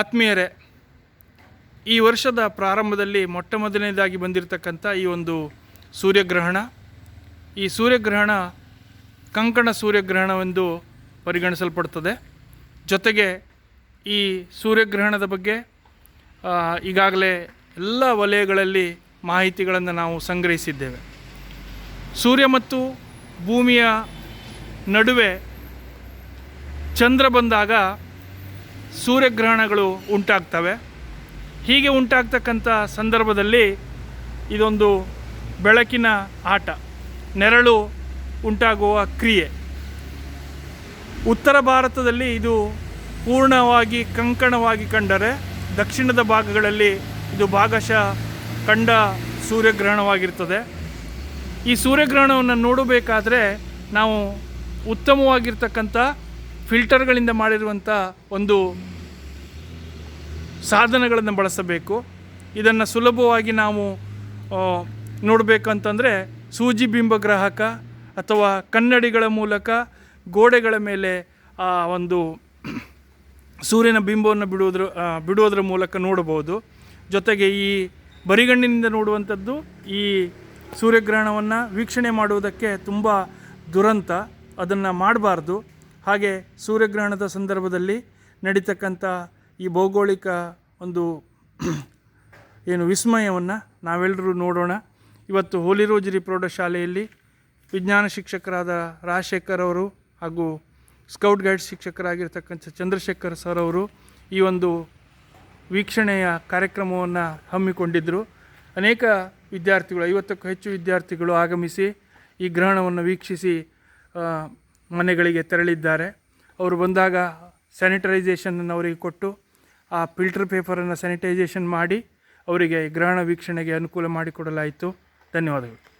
ಆತ್ಮೀಯರೇ, ಈ ವರ್ಷದ ಪ್ರಾರಂಭದಲ್ಲಿ ಮೊಟ್ಟ ಮೊದಲನೇದಾಗಿ ಬಂದಿರತಕ್ಕಂಥ ಈ ಒಂದು ಸೂರ್ಯಗ್ರಹಣ, ಈ ಸೂರ್ಯಗ್ರಹಣ ಕಂಕಣ ಸೂರ್ಯಗ್ರಹಣವೆಂದು ಪರಿಗಣಿಸಲ್ಪಡ್ತದೆ. ಜೊತೆಗೆ ಈ ಸೂರ್ಯಗ್ರಹಣದ ಬಗ್ಗೆ ಈಗಾಗಲೇ ಎಲ್ಲ ವಲಯಗಳಲ್ಲಿ ಮಾಹಿತಿಗಳನ್ನು ನಾವು ಸಂಗ್ರಹಿಸಿದ್ದೇವೆ. ಸೂರ್ಯ ಮತ್ತು ಭೂಮಿಯ ನಡುವೆ ಚಂದ್ರ ಬಂದಾಗ ಸೂರ್ಯಗ್ರಹಣಗಳು ಉಂಟಾಗ್ತವೆ. ಹೀಗೆ ಉಂಟಾಗ್ತಕ್ಕಂಥ ಸಂದರ್ಭದಲ್ಲಿ ಇದೊಂದು ಬೆಳಕಿನ ಆಟ, ನೆರಳು ಉಂಟಾಗುವ ಕ್ರಿಯೆ. ಉತ್ತರ ಭಾರತದಲ್ಲಿ ಇದು ಪೂರ್ಣವಾಗಿ ಕಂಕಣವಾಗಿ ಕಂಡರೆ, ದಕ್ಷಿಣದ ಭಾಗಗಳಲ್ಲಿ ಇದು ಭಾಗಶಃ ಕಂಡ ಸೂರ್ಯಗ್ರಹಣವಾಗಿರ್ತದೆ. ಈ ಸೂರ್ಯಗ್ರಹಣವನ್ನು ನೋಡಬೇಕಾದ್ರೆ ನಾವು ಉತ್ತಮವಾಗಿರ್ತಕ್ಕಂಥ ಫಿಲ್ಟರ್ಗಳಿಂದ ಮಾಡಿರುವಂಥ ಒಂದು ಸಾಧನಗಳನ್ನು ಬಳಸಬೇಕು. ಇದನ್ನು ಸುಲಭವಾಗಿ ನಾವು ನೋಡಬೇಕಂತಂದರೆ ಸೂಜಿ ಬಿಂಬಗ್ರಾಹಕ ಅಥವಾ ಕನ್ನಡಿಗಳ ಮೂಲಕ ಗೋಡೆಗಳ ಮೇಲೆ ಆ ಒಂದು ಸೂರ್ಯನ ಬಿಂಬವನ್ನು ಬಿಡುವುದರ ಮೂಲಕ ನೋಡಬಹುದು. ಜೊತೆಗೆ ಈ ಬರಿಗಣ್ಣಿನಿಂದ ನೋಡುವಂಥದ್ದು ಈ ಸೂರ್ಯಗ್ರಹಣವನ್ನು ವೀಕ್ಷಣೆ ಮಾಡುವುದಕ್ಕೆ ತುಂಬ ದುರಂತ, ಅದನ್ನು ಮಾಡಬಾರ್ದು. ಹಾಗೆ ಸೂರ್ಯಗ್ರಹಣದ ಸಂದರ್ಭದಲ್ಲಿ ನಡೀತಕ್ಕಂಥ ಈ ಭೌಗೋಳಿಕ ಒಂದು ವಿಸ್ಮಯವನ್ನು ನಾವೆಲ್ಲರೂ ನೋಡೋಣ. ಇವತ್ತು ಹೋಲಿ ರೋಜರಿ ಪ್ರೌಢಶಾಲೆಯಲ್ಲಿ ವಿಜ್ಞಾನ ಶಿಕ್ಷಕರಾದ ರಾಜಶೇಖರ್ ಅವರು ಹಾಗೂ ಸ್ಕೌಟ್ ಗೈಡ್ ಶಿಕ್ಷಕರಾಗಿರ್ತಕ್ಕಂಥ ಚಂದ್ರಶೇಖರ್ ಸರ್ ಅವರು ಈ ಒಂದು ವೀಕ್ಷಣೆಯ ಕಾರ್ಯಕ್ರಮವನ್ನು ಹಮ್ಮಿಕೊಂಡಿದ್ದರು. ಅನೇಕ ವಿದ್ಯಾರ್ಥಿಗಳು, 50ಕ್ಕೂ ಹೆಚ್ಚು ವಿದ್ಯಾರ್ಥಿಗಳು ಆಗಮಿಸಿ ಈ ಗ್ರಹಣವನ್ನು ವೀಕ್ಷಿಸಿ ಮನೆಗಳಿಗೆ ತೆರಳಿದ್ದಾರೆ. ಅವರು ಬಂದಾಗ ಸ್ಯಾನಿಟೈಸೇಷನನ್ನು ಅವರಿಗೆ ಕೊಟ್ಟು ಆ ಫಿಲ್ಟರ್ ಪೇಪರನ್ನು ಸ್ಯಾನಿಟೈಸೇಷನ್ ಮಾಡಿ ಅವರಿಗೆ ಗ್ರಹಣ ವೀಕ್ಷಣೆಗೆ ಅನುಕೂಲ ಮಾಡಿಕೊಡಲಾಯಿತು. ಧನ್ಯವಾದಗಳು.